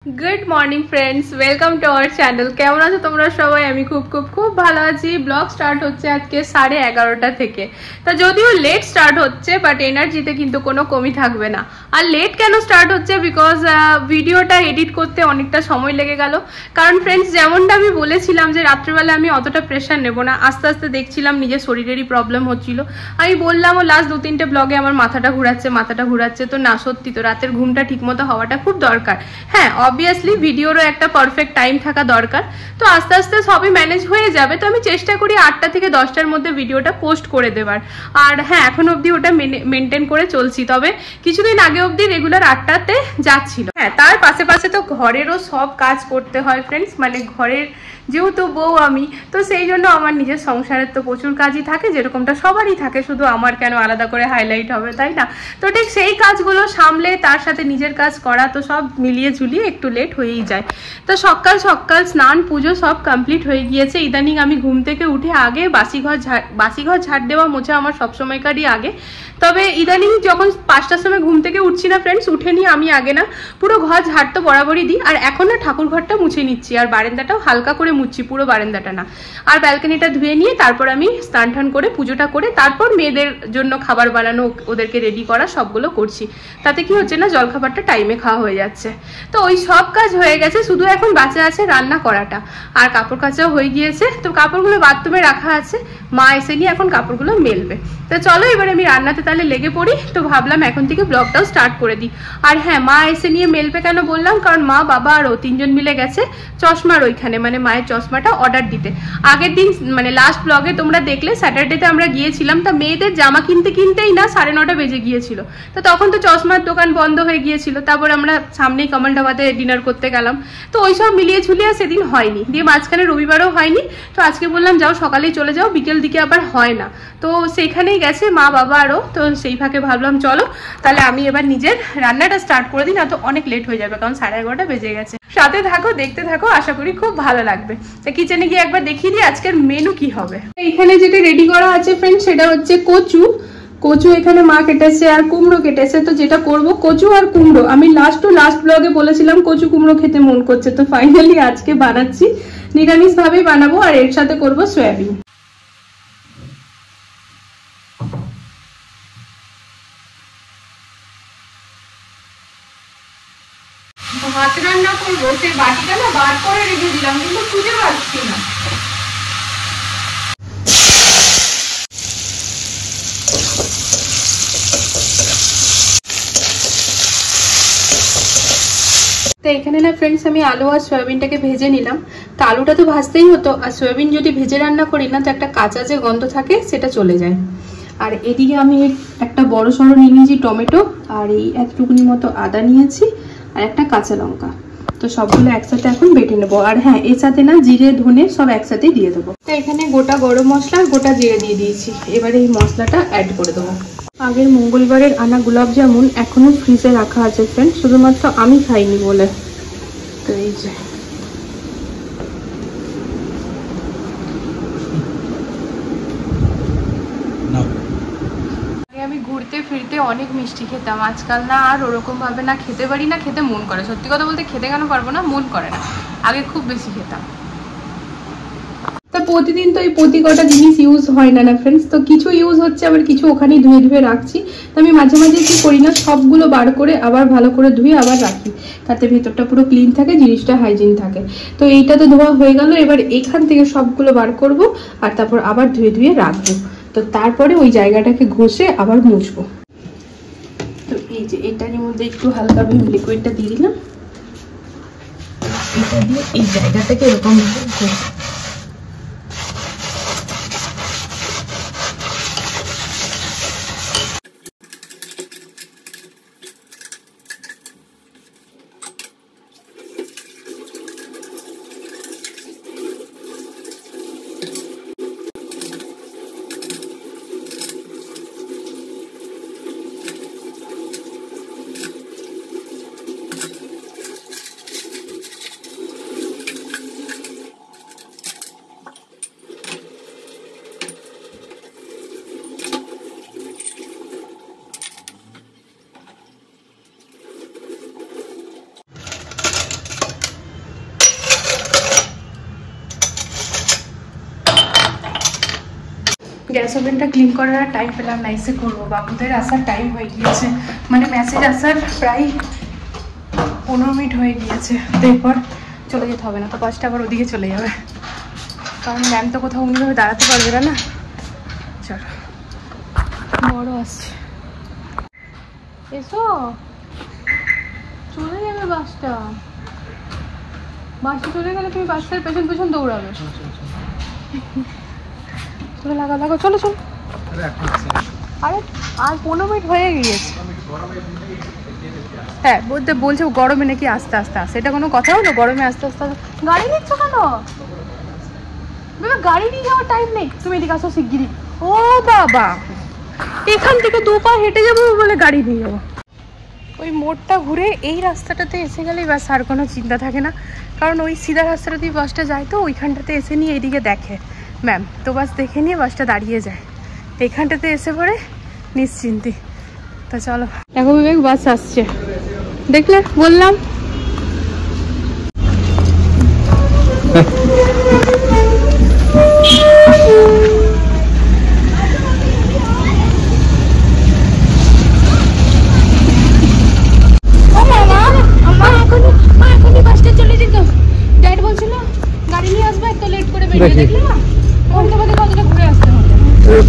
Good morning friends welcome to our channel केमन आছো তোমরা সবাই আমি খুব খুব খুব ভালো আছি ব্লগ স্টার্ট হচ্ছে আজকে 11:30টা থেকে তো যদিও লেট স্টার্ট হচ্ছে বাট এনার্জিতে কিন্তু কোনো কমই থাকবে না আর লেট কেন স্টার্ট হচ্ছে বিকজ ভিডিওটা এডিট করতে অনেকটা সময় লেগে গেল কারণ फ्रेंड्स যেমনটা আমি বলেছিলাম যে রাত্রিবেলা আমি অতটা প্রেসার নেব না আস্তে আস্তে দেখছিলাম নিজের শরীরেরই প্রবলেম হচ্ছিল আমি বললাম ও লাস্ট 2-3টে ব্লগে আমার মাথাটা ঘোরাচ্ছে তো না সত্যি তো রাতের ঘুমটা ঠিকমতো হওয়াটা খুব দরকার হ্যাঁ অবভিয়াসলি ভিডিওরও একটা পারফেক্ট টাইম থাকা দরকার তো আস্তে আস্তে সবই ম্যানেজ হয়ে যাবে তো আমি চেষ্টা করি 8টা থেকে 10টার মধ্যে ভিডিওটা পোস্ট করে দেওয়ার আর হ্যাঁ এখন অবধি ওটা মেনটেন করে চলছি তবে কিছুদিন আগে অবধি রেগুলার 8টাতে যাচ্ছিল হ্যাঁ তার পাশে তো ঘরেরও সব কাজ করতে হয় फ्रेंड्स মানে ঘরের যেহেতু বউ আমি তো সেই জন্য আমার নিজের সংসারের তো প্রচুর কাজই থাকে যেরকমটা সবারই থাকে শুধু আমার কেন আলাদা করে হাইলাইট হবে তাই না তো ঠিক সেই কাজগুলো সামলে তার সাথে নিজের কাজ করা তো সব মিলিয়ে ঝুলিয়ে একটু লেট হয়েই যায় তো সকাল সকাল স্নান পুজো সব কমপ্লিট হয়ে গিয়েছে ইদানিং আমি ঘুম থেকে উঠে আগে বাসিঘর ঝাড় দেওয়া মোছা আমার সবসময়কারই আগে তবে ইদানিং যখন 5টার সময় ঘুম থেকে উঠছি না फ्रेंड्स উঠে নিয়ে আমি আগে না পুরো ঘর ঝাড় তো বরাবরই দিই আর এখন না ঠাকুর ঘরটা মুছে নিচ্ছি আর বারান্দাটাও হালকা করে মুছছি পুরো বারান্দাটা না আর ব্যালকনিটা ধুয়ে নিয়ে তারপর আমি স্নান টান করে পুজোটা করে তারপর মেয়েদের জন্য খাবার বানানো ওদেরকে রেডি করা সবগুলো করছি তাতে কি হচ্ছে না জলখাবারটা টাইমে খাওয়া হয়ে যাচ্ছে তো ওই সব কাজ হয়ে গেছে শুধু এখন বাঁচা আছে রান্না করাটা আর কাপড় কাচাও হয়ে গিয়েছে তো কাপড়গুলো বাথরুমে রাখা আছে মা এসে নিয়ে এখন কাপড়গুলো মেলবে তো চলো এবার আমি রান্নাতে তাহলে লেগে পড়ি তো ভাবলাম এখন থেকে ব্লগটাও স্টার্ট করে দিই আর হ্যাঁ মা এসে নিয়ে মেলবে কেন বললাম কারণ মা বাবা আর ও তিনজন মিলে গেছে চশমার ওইখানে মানে মায়ের চশমাটা অর্ডার দিতে আগের দিন মানে লাস্ট ব্লগে তোমরা দেখলে স্যাটারডেতে আমরা গিয়েছিলাম তা মেয়েদের জামা কিনতেই না 9:30 বেজে গিয়েছিল তো তখন তো চশমার দোকান বন্ধ হয়ে গিয়েছিল তারপর আমরা সামনেই কমলডাবাতে ডিনার করতে গেলাম তো ওইসব মিলিয়ে ঝুলিয়ে সেদিন হয়নি দিয়ে মাঝখানে রবিবারও হয়নি তো আজকে বললাম যাও সকালেই চলে যাও বিকেল দিকে আবার হয় না তো সেইখানেই গেছে মা বাবা আরও তো সেই ফাঁকে ভাবলাম চলো তাহলে আমি এবার নিজের রান্নাটা স্টার্ট করে দিই না তো অনেক লেট হয়ে যাবে কারণ 11:30 বেজে গেছে সাথে থাকো দেখতে থাকো আশা করি খুব ভালো লাগবে তো কিচেনে গিয়ে একবার দেখিয়ে দিই আজকের মেনু কি হবে এখানে যেটা রেডি করা আছে फ्रेंड्स সেটা হচ্ছে কচু এখানে মা কেটেছে আর কুমড়ো কেটেছে তো যেটা করব কচু আর কুমড়ো আমি লাস্ট ব্লগে বলেছিলাম কচু কুমড়ো খেতে মন করছে তো ফাইনালি আজকে বানাচ্ছি নিরামিষ ভাবেই বানাবো আর এর সাথে করব সয়াবিন ভাত রান্না করবো সেই বাটিটা না বার করে রেখে দিলাম কিন্তু খুঁজে পাচ্ছি না তো এখানে না फ्रेंड्स আমি আলু আর সয়াবিনটাকে ভেজে নিলাম তো আলুটা তো ভাজতেই হতো আর সয়াবিন যদি ভেজে রান্না করি না তো একটা কাঁচা যে গন্ধ থাকে সেটা চলে যায় আর এদিকে আমি একটা বড় সড়ো নিয়ে নিয়েছি টমেটো আর এই একটুকুনি মতো আদা নিয়েছি আর একটা কাঁচা লঙ্কা তো সবগুলো একসাথে এখন বেটে নেবো আর হ্যাঁ এর সাথে না জিরে ধনে সব একসাথে দিয়ে দেবো তো এখানে গোটা গরম মশলা আর গোটা জিরে দিয়ে দিয়েছি এবারে এই মশলাটা অ্যাড করে দেবো আগের মঙ্গলবারের আনা গোলাপ জামুন এখনো ফ্রিজে রাখা আছে फ्रेंड्स শুধুমাত্র আমি খাইনি বলে তো এই যে আমি ঘুরতে ফিরতে অনেক মিষ্টি খেতাম আজকাল না আর ওরকম ভাবে না খেতে পারি না খেতে মন করে সত্যি কথা বলতে খেতে কেন পারবো না মন করে না আগে খুব বেশি খেতাম তা প্রতিদিন তো এই প্রতি কটা জিনিস ইউজ হয় না फ्रेंड्स তো কিছু ইউজ হচ্ছে আবার কিছু ওখানেই ধুয়ে রাখছি তো আমি মাঝে মাঝে কি করি না সবগুলো বার করে আবার ভালো করে ধুয়ে আবার রাখি তাতে ভেতরটা পুরো ক্লিন থাকে জিনিসটা হাইজিন থাকে তো এইটা তো ধোয়া হয়ে গেল এবার এখান থেকে সবগুলো বার করব আর তারপর আবার ধুয়ে রাখবো তো তারপরে ওই জায়গাটাকে ঘষে আবার মুছবো তো এই যে এটার মধ্যে একটু হালকা ভিম লিকুইডটা দিয়ে দিলাম এটা দিয়ে এই জায়গাটাকে এরকম ভাবে ঘষে গ্যাস ওভেনটা ক্লিন করার টাইম পেলাম না, এসে করবো। বাবুদের আসার টাইম হয়ে গিয়েছে, মানে মেসেজ আসার প্রায় 15 মিনিট হয়ে গিয়েছে। তো এরপর চলে যেতে হবে না তো, বাসটা আবার ওদিকে চলে যাবে, কারণ ম্যাম তো কোথাও অন্যভাবে দাঁড়াতে পারবে না। চলো বড় আসছে, এসো চলে যাবে বাসটা। বাসটা চলে গেলে তুমি বাসটার পেছন পেছন দৌড়াবে। চলো লাগা লাগো, চলো চলো। আরে আর 15 মিনিট হয়ে গিয়েছে। হ্যাঁ বলছে গরমে নাকি আস্তে আস্তে আসে, এটা কোনো কথা হলো? গরমে আস্তে আস্তে গাড়ি নিচ্ছ কেন? গাড়ি নিয়ে যাওয়ার টাইম নেই, তুমি এদিকে আসো শিগগিরি। ও বাবা, এখান থেকে 2 পা হেঁটে যাবো বলে গাড়ি নিয়ে যাবো। ওই মোড়টা ঘুরে এই রাস্তাটাতে এসে গেলেই বাস আর কোনো চিন্তা থাকে না, কারণ ওই সিধা রাস্তাটা দিয়ে বাসটা যায়, তো ওইখানটাতে এসে নিয়ে এইদিকে দেখে ম্যাম, তো বাস দেখে নিয়ে বাসটা দাঁড়িয়ে যায়, এইখানটাতে এসে পড়ে নিশ্চিন্তি। তা চলো দেখো বিবেক, বাস আসছে, দেখলে বললাম।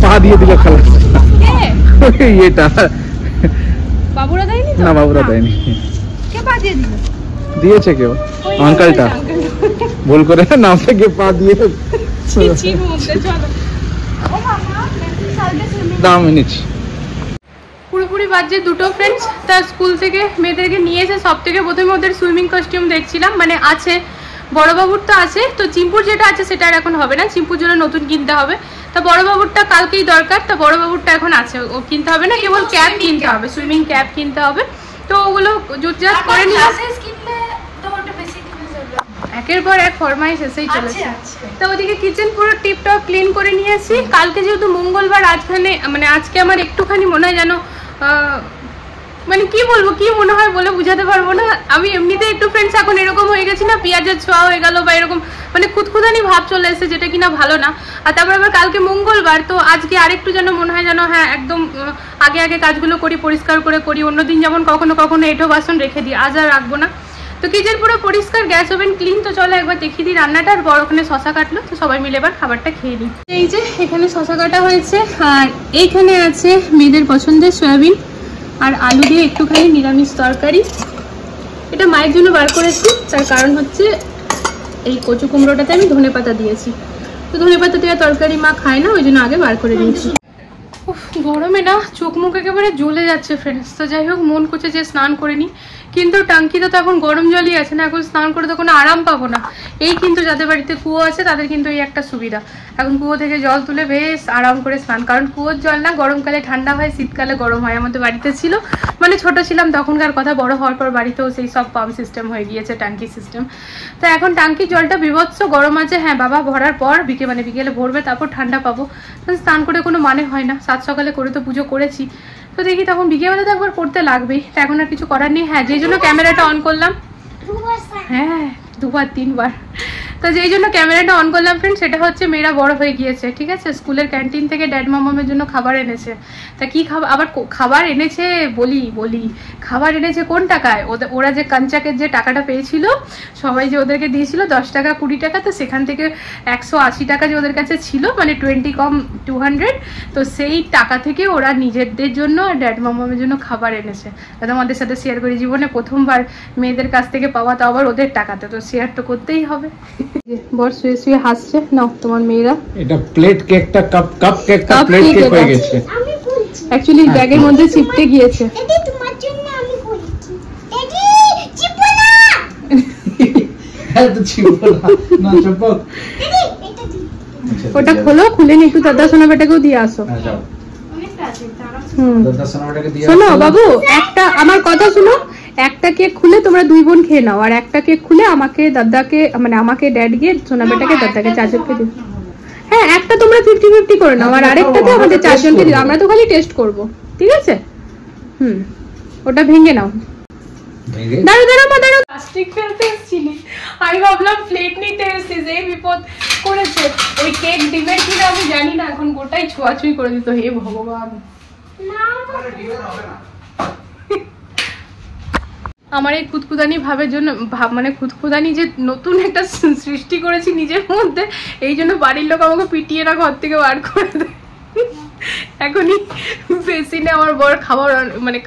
পা দিয়ে দিল খালাস, এটা বাবুরা দেয়নি না, বাবুরা দেয়নি। কে পা দিয়ে দিল? দিয়েছে কেউ, আঙ্কেলটা ভুল করে নাম থেকে পা দিয়ে দাম এনেছি। পুরোপুরি বাজে 2টো ফ্রেন্ডস। তার স্কুল থেকে মেয়েদেরকে নিয়ে এসে সব থেকে প্রথমে ওদের সুইমিং কস্টিউম দেখছিলাম, মানে আছে বড়বাবুর তো আছে, তো চিম্পুর যেটা আছে সেটা আর এখন হবে না, চিম্পুর জন্য নতুন কিনতে হবে। তা বড়বাবুরটা কালকেই দরকার, তা বড়বাবুরটা এখন আছে, ও কিনতে হবে না, কেবল ক্যাপ কিনতে হবে, সুইমিং ক্যাপ কিনতে হবে। তো ওগুলো জুটজাট করে নিলাম, একের পর এক ফরমাইশ এসেই চলেছে। তো ওদিকে কিচেন পুরো টিপটপ ক্লিন করে নিয়েছি। কালকে যেহেতু মঙ্গলবার, আজকে আমার একটুখানি মনে হয় যেন মানে কি বলবো, কি মনে হয় বলে বুঝাতে পারবো না। আমি এমনিতে একটু ফ্রেন্ডস এখন এরকম হয়ে গেছি না, পেঁয়াজের ছোঁয়া হয়ে গেল বা এরকম মানে খুঁতখুঁতানি ভাব চলে এসেছে, যেটা কিনা ভালো না। আর তারপর আবার কালকে মঙ্গলবার, তো আজকে আরেকটু যেন মনে হয় যেন হ্যাঁ একদম আগে আগে কাজগুলো করি, পরিষ্কার করে করি। অন্যদিন যেমন কখনো কখনো এঁটো বাসন রেখে দিই, আজ আর রাখবো না। তো কিচেন পুরো পরিষ্কার, গ্যাস ওভেন ক্লিন। তো চলো একবার দেখিয়ে দিই রান্নাটা। আর বড় ওখানে শশা কাটলো, তো সবাই মিলে এবার খাবারটা খেয়ে নিই। এই যে এখানে শশা কাটা হয়েছে, আর এইখানে আছে মেয়েদের পছন্দের সয়াবিন আর আলু দিয়ে একটুখানি নিরামিষ তরকারি। এটা মায়ের জন্য বার করেছি, তার কারণ হচ্ছে এই কচু কুমড়োটাতে আমি ধনেপাতা দিয়েছি, তো ধনেপাতা দেওয়া তরকারি মা খায় না, ওই জন্য আগে বার করে নিয়েছি। গরমে না চোখ মুখ একেবারে জ্বলে যাচ্ছে ফ্রেন্ডস। তো যাই হোক মন করছে যে স্নান করে নিই, কিন্তু টাঙ্কিতে তো এখন গরম জলই আছে না, এখন স্নান করে তো কোনো আরাম পাবো না। এই কিন্তু যাদের বাড়িতে কুয়ো আছে তাদের কিন্তু এই একটা সুবিধা, এখন কুয়ো থেকে জল তুলে বেশ আরাম করে স্নান। কারণ কুয়োর জল না গরমকালে ঠান্ডা হয়, শীতকালে গরম হয়। আমাদের বাড়িতে ছিল, মানে ছোট ছিলাম তখনকার কথা, বড় হওয়ার পর বাড়িতেও সেই সব পাম্প সিস্টেম হয়ে গিয়েছে, ট্যাঙ্কি সিস্টেম। তো এখন ট্যাঙ্কির জলটা বিভৎস গরম আছে। হ্যাঁ বাবা ভরার পর বিকেলে ভরবে, তারপর ঠান্ডা পাবো। স্নান করে কোনো মানে হয় না, 7 সকালে করে তো পুজো করেছি, তো দেখি তখন বিকেলবেলা তো একবার করতে লাগবেই, তো এখন আর কিছু করার নেই। হ্যাঁ যেই জন্য ক্যামেরাটা অন করলাম, হ্যাঁ 2-3 বার, তো যেই জন্য ক্যামেরাটা অন করলাম ফ্রেন্ড, সেটা হচ্ছে মেয়েরা বড় হয়ে গিয়েছে, ঠিক আছে। স্কুলের ক্যান্টিন থেকে ড্যাড মামামের জন্য খাবার এনেছে। তা কি আবার খাবার এনেছে বলি খাবার এনেছে কোন টাকায়? ওরা যে কাঞ্চাকের যে টাকাটা পেয়েছিল, সবাই যে ওদেরকে দিয়েছিল 10 টাকা 20 টাকা, তো সেখান থেকে 180 টাকা যে ওদের কাছে ছিল, মানে 20 কম 200, তো সেই টাকা থেকে ওরা নিজেদের জন্য আর ড্যাড মামামের জন্য খাবার এনেছে। তোমাদের সাথে শেয়ার করি, জীবনে প্রথমবার মেয়েদের কাছ থেকে পাওয়া, তো আবার ওদের টাকাতে, তো শেয়ার তো করতেই হবে। বড় শুয়ে শুয়ে হাসছে। নাও তোমার মেয়েরা, এটা প্লেট কেকটা কাপ কেকটা প্লেট কেক হয়ে গেছে। আমি বলছি অ্যাকচুয়ালি ব্যাগের মধ্যে চিপটে গিয়েছে। এটা তোমার জন্য আমি করেছি। এডি চিপো না। হ্যাঁ তো চিপো না চুপ। এডি এটা দি। ওটা খোলো, খুলে নি একটু দাদা সোনা বেটাকেও দিয়ে আসো। হ্যাঁ যাও। অনেকটা আছে তারা। দাদা সোনা বেটাকে দিয়ে আসো। শোনো বাবু, একটা আমার কথা শুনো, একটা কেক খুলে তোমরা 2 বোন খেয়ে নাও, আর একটা কেক খুলে আমাকে দাদাকে, মানে আমাকে ড্যাড গিয়ে সোনা বেটাকে দাদাকে 4 জনকে দিও। হ্যাঁ একটা তোমরা 50-50 করে নাও, আর আরেকটাতে আমাদের 4 জনকে দিও, আমরা তো খালি টেস্ট করব, ঠিক আছে? ওটা ভেঙে নাও। দাঁড়াও প্লাস্টিক ফেলতে এসেছিলি, আমি ভাবলাম প্লেট নিতে এসেছিস, এই বিপদ। করেছে ওই কেক ডিমের কিনা আমি জানি না, এখন গোটাই ছোঁয়াছুঁই করে দিত। হে ভগবান, আমার এই খুদখুদানি ভাবের জন্য মানে খুদখুদানি যে নতুন একটা সৃষ্টি করেছি নিজের মধ্যে, এই জন্য বাড়ির লোক আমাকে পিটিয়ে না ঘর থেকে বার করে দেয়। এখনই বেসিনে আমার বর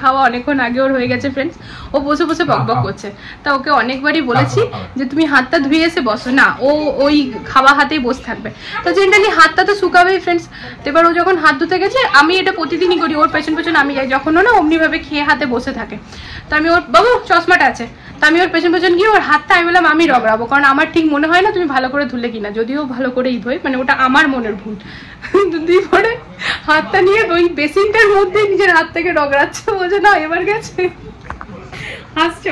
খাওয়া অনেকক্ষণ আগে ওর হয়ে গেছে ফ্রেন্ডস, ও বসে বসে বকবক করছে। তা ওকে অনেকবারই বলেছি যে তুমি হাতটা ধুয়ে এসে বসো না, ও ওই খাওয়া হাতেই বসে থাকবে। তো জেনারেলি হাতটা তো শুকাবেই ফ্রেন্ডস। তো এবার ও যখন হাত ধুতে গেছে, আমি এটা প্রতিদিনই করি, ওর পেছন পেছন আমি যাই, যখন ও না অমনি ভাবে খেয়ে হাতে বসে থাকে। তো আমি ওর বাবু চশমাটা আছে, তো আমি ওর পেছন পেছন গিয়ে ওর হাতটা আমি বললাম আমি রগড়াবো, কারণ আমার ঠিক মনে হয় না তুমি ভালো করে ধুলে কিনা, যদিও ভালো করেই ধোয়, মানে ওটা আমার মনের ভুল। দুই পরে হাতটা নিয়ে ওই বেসিনটার মধ্যে নিজের হাত থেকে রগড়াচ্ছে, বোঝো না এবার গেছে। হাসছ?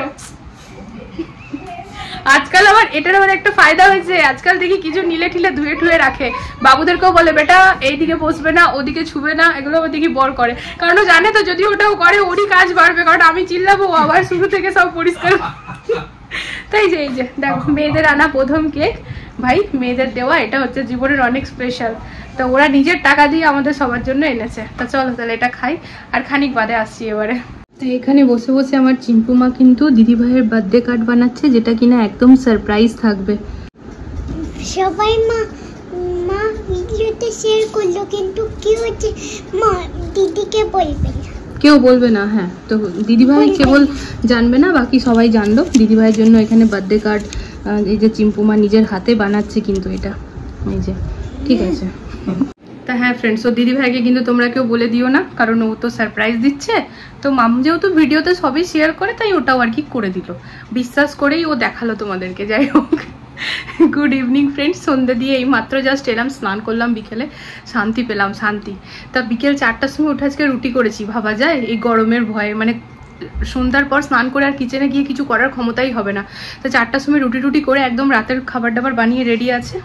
আজকাল আবার এটার আবার একটা ফায়দা হয়েছে, আজকাল দেখি কিছু নিলে ঠিলে ধুয়ে টুয়ে রাখে। বাবুদেরকেও বলে বেটা এইদিকে বসবে না, ওদিকে ছুবে না, এগুলো আবার দেখি বর করে, কারণ ও জানে তো যদি ওটাও করে ওরই কাজ বাড়বে, কারণ আমি চিল্লাবো আবার শুরু থেকে সব পরিষ্কার। তাই যে এই যে দেখো মেয়েদের আনা প্রথম কেক, ভাই মেয়েদের দেওয়া এটা হচ্ছে জীবনের অনেক স্পেশাল। তো ওরা নিজের টাকা দিয়ে আমাদের সবার জন্য এনেছে। তো চলো তাহলে এটা খাই, আর খানিক বাদে আসছি এবারে। তো এখানে বসে বসে আমার চিম্পু মা কিন্তু দিদি ভাইয়ের বার্থডে কার্ড বানাচ্ছে, যেটা কিনা একদম সারপ্রাইজ থাকবে। সবাই মা ভিডিওতে শেয়ার করলো, কিন্তু কি হচ্ছে মা দিদিকে বলবে না, কেউ বলবে না। হ্যাঁ, তো দিদিভাই কেবল জানবে না, বাকি সবাই জানলো। দিদিভাইয়ের জন্য এখানে বার্থডে কার্ড এই যে চিম্পুমা নিজের হাতে বানাচ্ছে কিন্তু এটা, এই যে ঠিক আছে। তা হ্যাঁ ফ্রেন্ডস, ও দিদিভাইকে কিন্তু তোমরা কেউ বলে দিও না, কারণ ও তো সারপ্রাইজ দিচ্ছে। তো মাম যেহেতু ভিডিওতে সবই শেয়ার করে, তাই ওটাও আর কি করে দিল, বিশ্বাস করেই ও দেখালো তোমাদেরকে। যাই হোক, গুড ইভিনিং ফ্রেন্ডস, সন্ধ্যে দিয়ে এই মাত্র জাস্ট এলাম, স্নান করলাম বিকেলে, শান্তি পেলাম, শান্তি। তা বিকেল 4টার সময় উঠে আজকে রুটি করেছি, ভাবা যায় এই গরমের ভয়ে, মানে সন্ধ্যার পর স্নান করে আর কিচেনে গিয়ে কিছু করার ক্ষমতাই হবে না। তো 4টার সময় রুটি করে একদম রাতের খাবার দাবার বানিয়ে রেডি আছে,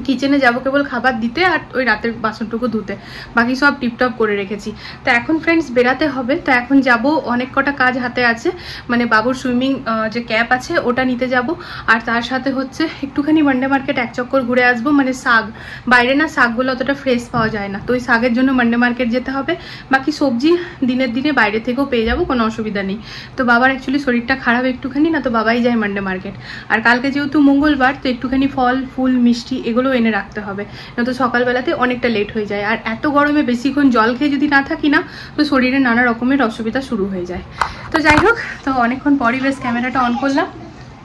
কিচেনে যাবো কেবল খাবার দিতে আর ওই রাতের বাসনটুকু ধুতে, বাকি সব টিপটপ করে রেখেছি। তো এখন ফ্রেন্ডস বেরাতে হবে, তো এখন যাব, অনেক কটা কাজ হাতে আছে, মানে বাবুর সুইমিং যে ক্যাপ আছে ওটা নিতে যাব, আর তার সাথে হচ্ছে একটুখানি মান্ডে মার্কেট এক চক্কর ঘুরে আসবো, মানে শাক, বাইরে না শাকগুলো অতটা ফ্রেশ পাওয়া যায় না, তো ওই শাকের জন্য মান্ডে মার্কেট যেতে হবে। বাকি সবজি দিনের দিনে বাইরে থেকেও পেয়ে যাবো, কোনো অসুবিধা নেই। তো বাবার অ্যাকচুয়ালি শরীরটা খারাপ একটুখানি, না তো বাবাই যায় মান্ডে মার্কেট, আর কালকে যেহেতু মঙ্গলবার, তো একটুখানি ফল ফুল মিষ্টি এগুলো এনে রাখতে হবে, নয়তো সকালবেলাতে অনেকটা লেট হয়ে যায়। আর এত গরমে বেশিক্ষণ জল খেয়ে যদি না থাকি না, তো শরীরে নানা রকমের অসুবিধা শুরু হয়ে যায়। তো যাই হোক, তো অনেকক্ষণ পরই বেশ ক্যামেরাটা অন করলাম,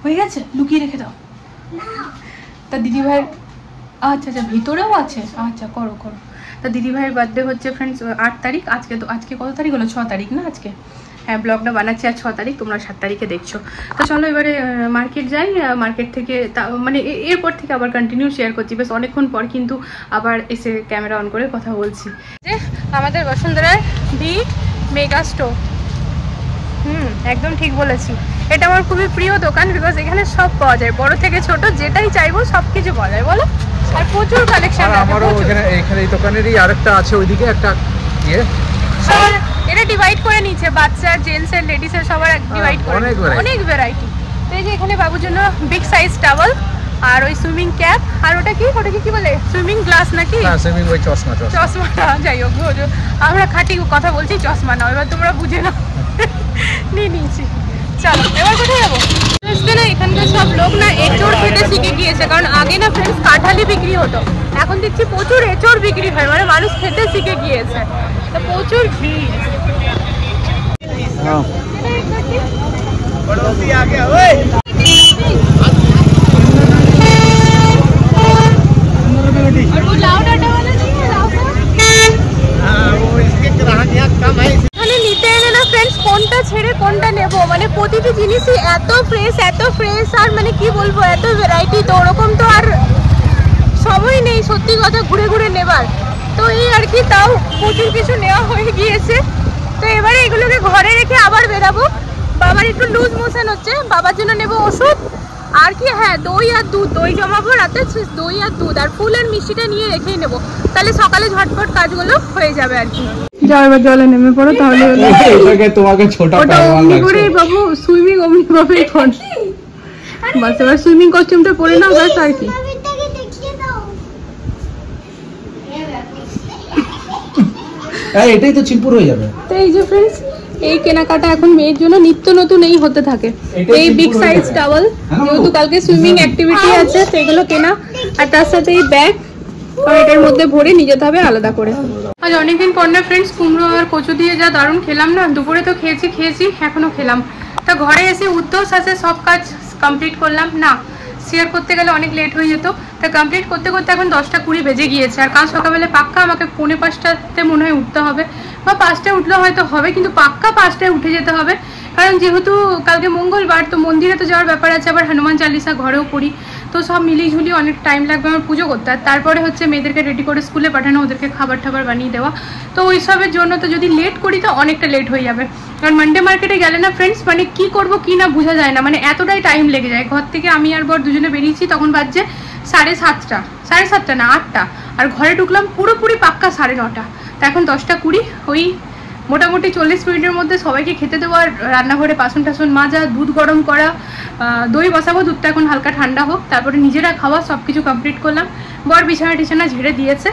হয়ে গেছে, লুকিয়ে রেখে দাও। তা দিদিভাইয়ের আচ্ছা ভিতরেও আছে, আচ্ছা করো। তা দিদিভাইয়ের বার্থডে হচ্ছে ফ্রেন্ডস 8 তারিখ, আজকে কত তারিখ হলো? 6 তারিখ না আজকে? হ্যাঁ, ব্লগটা বানাচ্ছি আর 6 তারিখ, তোমরা 7 তারিখে দেখছো। তো চলো এবারে মার্কেট যাই, মার্কেট থেকে মানে এরপর থেকে আবার কন্টিনিউ শেয়ার করছি, বেশ অনেকক্ষণ পর কিন্তু আবার এসে ক্যামেরা অন করে কথা বলছি। যে আমাদের বসুন্ধরার ভি মেগা স্টোর, একদম ঠিক বলেছি, এটা আমার খুবই প্রিয় দোকান, বিকজ এখানে সব পাওয়া যায়, বড় থেকে ছোট যেটাই চাইবো সবকিছু পাওয়া যায়, বলো। আর প্রচুর কালেকশন। আমারও এখানে এই দোকানেরই আরেকটা আছে, ওইদিকে একটা এটা ডিভাইড করে নিচ্ছে, বাচ্চা জেন্টস এর লেডিস এর সবার ডিভাইড করে, অনেক ভ্যারাইটি। তো এই যে এখানে বাবুর জন্য বিগ সাইজ টাওয়েল, আর ওই সুইমিং ক্যাপ, আর ওটাকে কি বলে, সুইমিং গ্লাস নাকি? হ্যাঁ, সুইমিং ওই চশমাটা। যাই হোক, আমরা খাঁটি কথা বলছি, চশমা না, এবার তোমরা বুঝে নাও। নিয়েছি। চলো এবার কোথায় যাবো? না এখানকার সব লোক না এঁচড় খেতে শিখে গিয়েছে, কারণ আগে না ফ্রেন্ডস কাঁঠালি বিক্রি হতো, এখন দেখছি প্রচুর এঁচড় বিক্রি হয়, মানে মানুষ খেতে শিখে গিয়েছে, তো প্রচুর ভিড়। কোনটা ছেড়ে কোনটা নেব, মানে প্রতিটি জিনিসই এত ফ্রেশ আর মানে কি বলবো, এত ভ্যারাইটি, তো ওরকম তো আর সময় নেই সত্যি কথা ঘুরে নেবার, তো এই আর কি, তাও প্রচুর কিছু নেওয়া হয়ে গিয়েছে। তো এবারে এগুলোকে ঘরে রেখে আবার বেরাবো, বাবার একটু লুজ মোশন হচ্ছে, বাবার জন্য নেব ওষুধ, আর কি হ্যাঁ দই আর দুধ, দই জমাবো রাতে, দই আর দুধ আর ফুল আর মিষ্টিটা নিয়ে রেখেই নেবো, তাহলে সকালে ঝটপট কাজগুলো হয়ে যাবে আর কি। যাও এবার জলে নেমে পড়ো, তাহলে তোমাকে ছোট বাবু সুইমিং অমনি ভাবেই বাস, এবার সুইমিং কস্টিউমটা পরে নাও, ব্যাস আর কি। এটাই তো চিম্পুর হয়ে যাবে। তো এই যে ফ্রেন্ডস, এই কেনাকাটা এখন মেয়ের জন্য নিত্য নতুন এই হতে থাকে। এই বিগ সাইজ টাওয়াল, যেহেতু কালকে সুইমিং অ্যাক্টিভিটি আছে সেগুলো কেনা, আর তার সাথে এই ব্যাগ এটার মধ্যে ভরে নিয়ে যেতে হবে আলাদা করে। আজ অনেকদিন পর না ফ্রেন্ডস, কুমড়ো আর কচু দিয়ে যা দারুণ খেলাম না। দুপুরে তো খেয়েছি এখনো খেলাম। তা ঘরে এসে উদ্যোগ আছে, সব কাজ কমপ্লিট করলাম না, শেয়ার করতে গেলে অনেক লেট হয়ে যেত। তা কমপ্লিট করতে করতে এখন 10টা 20 বেজে গিয়েছে। আর কাল সকালবেলা পাক্কা আমাকে 4:45টাতে মনে হয় উঠতে হবে, বা 5টায় উঠলে হয়তো হবে, কিন্তু পাক্কা 5টায় উঠে যেতে হবে। কারণ যেহেতু কালকে মঙ্গলবার, তো মন্দিরে তো যাওয়ার ব্যাপার আছে, আবার হনুমান চালিসা ঘরেও পড়ি, তো সব মিলিয়ে ঝুলিয়ে অনেক টাইম লাগবে আমার পুজো করতে। আর তারপরে হচ্ছে মেয়েদেরকে রেডি করে স্কুলে পাঠানো, ওদেরকে খাবার টাবার বানিয়ে দেওয়া। তো ওই সবের জন্য তো যদি লেট করি তো অনেকটা লেট হয়ে যাবে। কারণ মানডে মার্কেটে গেলে না ফ্রেন্ডস, মানে কি করব কি না বোঝা যায় না, মানে এতটাই টাইম লেগে যায়। ঘর থেকে আমি আর বর দুজনে বেরিয়েছি, তখন বাজছে 7:30 না 8টা, আর ঘরে ঢুকলাম পুরোপুরি পাক্কা 9:30। তো এখন 10টা 20, ওই মোটামুটি 40 মিনিটের মধ্যে সবাইকে খেতে দেওয়া, রান্নাঘরে বাসন টাসন মাজা, দুধ গরম করা, দই বসাবো, দুধটা এখন হালকা ঠান্ডা হোক, তারপরে নিজেরা খাওয়া, সব কিছু কমপ্লিট করলাম। বর বিছানা ঝেড়ে দিয়েছে,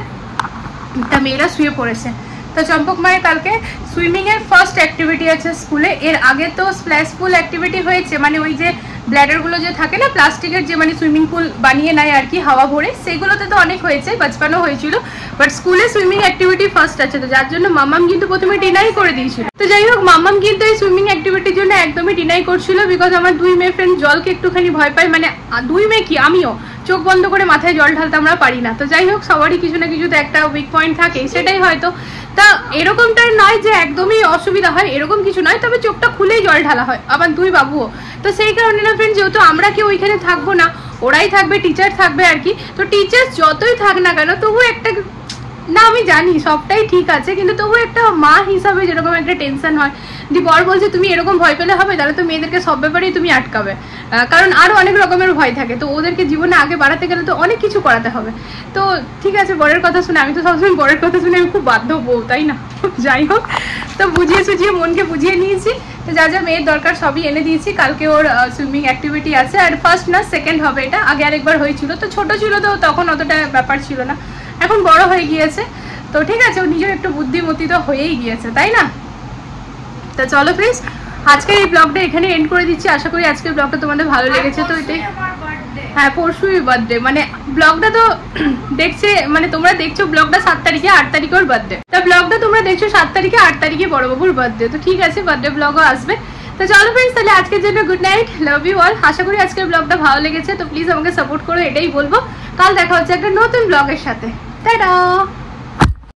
তা মেয়েরা শুয়ে পড়েছে। তো চম্পক মায়ের কালকে সুইমিংয়ের ফার্স্ট অ্যাক্টিভিটি আছে স্কুলে। এর আগে তো স্প্ল্যাশ পুল অ্যাক্টিভিটি হয়েছে, মানে ওই যে ব্ল্যাডারগুলো যে থাকে না প্লাস্টিকের, যে মানে সুইমিং পুল বানিয়ে নেয় আর কি হাওয়া ভরে, সেগুলোতে তো অনেক হয়েছে, বাচপানো হয়েছিল। বাট স্কুলে সুইমিং অ্যাক্টিভিটি ফার্স্ট আছে, তো যার জন্য মাম্মাম কিন্তু প্রথমে ডিনাই করে দিয়েছিল। তো যাই হোক, মাম্মাম কিন্তু এই সুইমিং অ্যাক্টিভিটির জন্য একদমই ডিনাই করছিল, বিকজ আমার 2 মেয়ে ফ্রেন্ড জলকে একটুখানি ভয় পায়, মানে 2 মেয়ে কি আমিও চোখ বন্ধ করে মাথায় জল ঢালতে আমরা পারি না। তো যাই হোক, সবারই কিছু না কিছু তো একটা উইক পয়েন্ট থাকে, সেটাই হয়তো। তা এরকমটা নয় যে একদমই অসুবিধা হয়, এরকম কিছু নয়, তবে চোখটা খুলেই জল ঢালা হয়, আবার 2 বাবুও। তো সেই কারণে না ফ্রেন্ড, যেহেতু আমরা কেউ ওইখানে থাকবো না, ওরাই থাকবে, টিচার থাকবে আর কি। তো টিচার যতই থাক না কেন, তবু একটা, না আমি জানি সবটাই ঠিক আছে, কিন্তু তবু একটা মা হিসাবে যেরকম একটা টেনশন হয়। দি বর বলছে তুমি এরকম ভয় পেলে হবে, তাহলে তো মেয়েদেরকে সব ব্যাপারেই তুমি আটকাবে, কারণ আরো অনেক রকমের ভয় থাকে। তো ওদেরকে জীবনে আগে বাড়াতে গেলে তো অনেক কিছু করাতে হবে। তো ঠিক আছে, বরের কথা শুনে, আমি তো সবসময় বরের কথা শুনে আমি খুব বাধ্য বউ, তাই না? যাই হোক, তো বুঝিয়ে সুঝিয়ে মনকে বুঝিয়ে নিয়েছি। তো যা যা মেয়ের দরকার সবই এনে দিয়েছি। কালকে ওর সুইমিং অ্যাক্টিভিটি আছে, আর ফার্স্ট না সেকেন্ড হবে এটা, আগে আরেকবার হয়েছিল। তো ছোট ছিল তো তখন অতটা ব্যাপার ছিল না, এখন বড় হয়ে গিয়েছে, তো ঠিক আছে, ও নিজের একটু বুদ্ধিমতী তো হয়েই গিয়েছে, তাই না? তো চলো ফ্রেন্ডস, আজকের এই ব্লগটা এখানে এন্ড করে দিচ্ছি। আশা করি আজকের ব্লগটা তোমাদের ভালো লেগেছে। তো এটাই, হ্যাঁ পরশুই বার্থডে, মানে ব্লগটা তো দেখছে, মানে তোমরা দেখছো ব্লগটা 7 তারিখে, 8 তারিখে ওর বার্থডে। তো ব্লগটা তোমরা দেখছো 7 তারিখে, 8 তারিখে বড়বাবুর বার্থডে। তো ঠিক আছে, বার্থডে ব্লগও আসবে। তো চলো ফ্রেন্ডস, তাহলে আজকের জন্য good night, love you all. আশা করি আজকের ব্লগটা ভালো লেগেছে, তো প্লিজ আমাকে সাপোর্ট করো, এটাই বলবো। কাল দেখা হচ্ছে একটা নতুন ব্লগের সাথে। টাটা।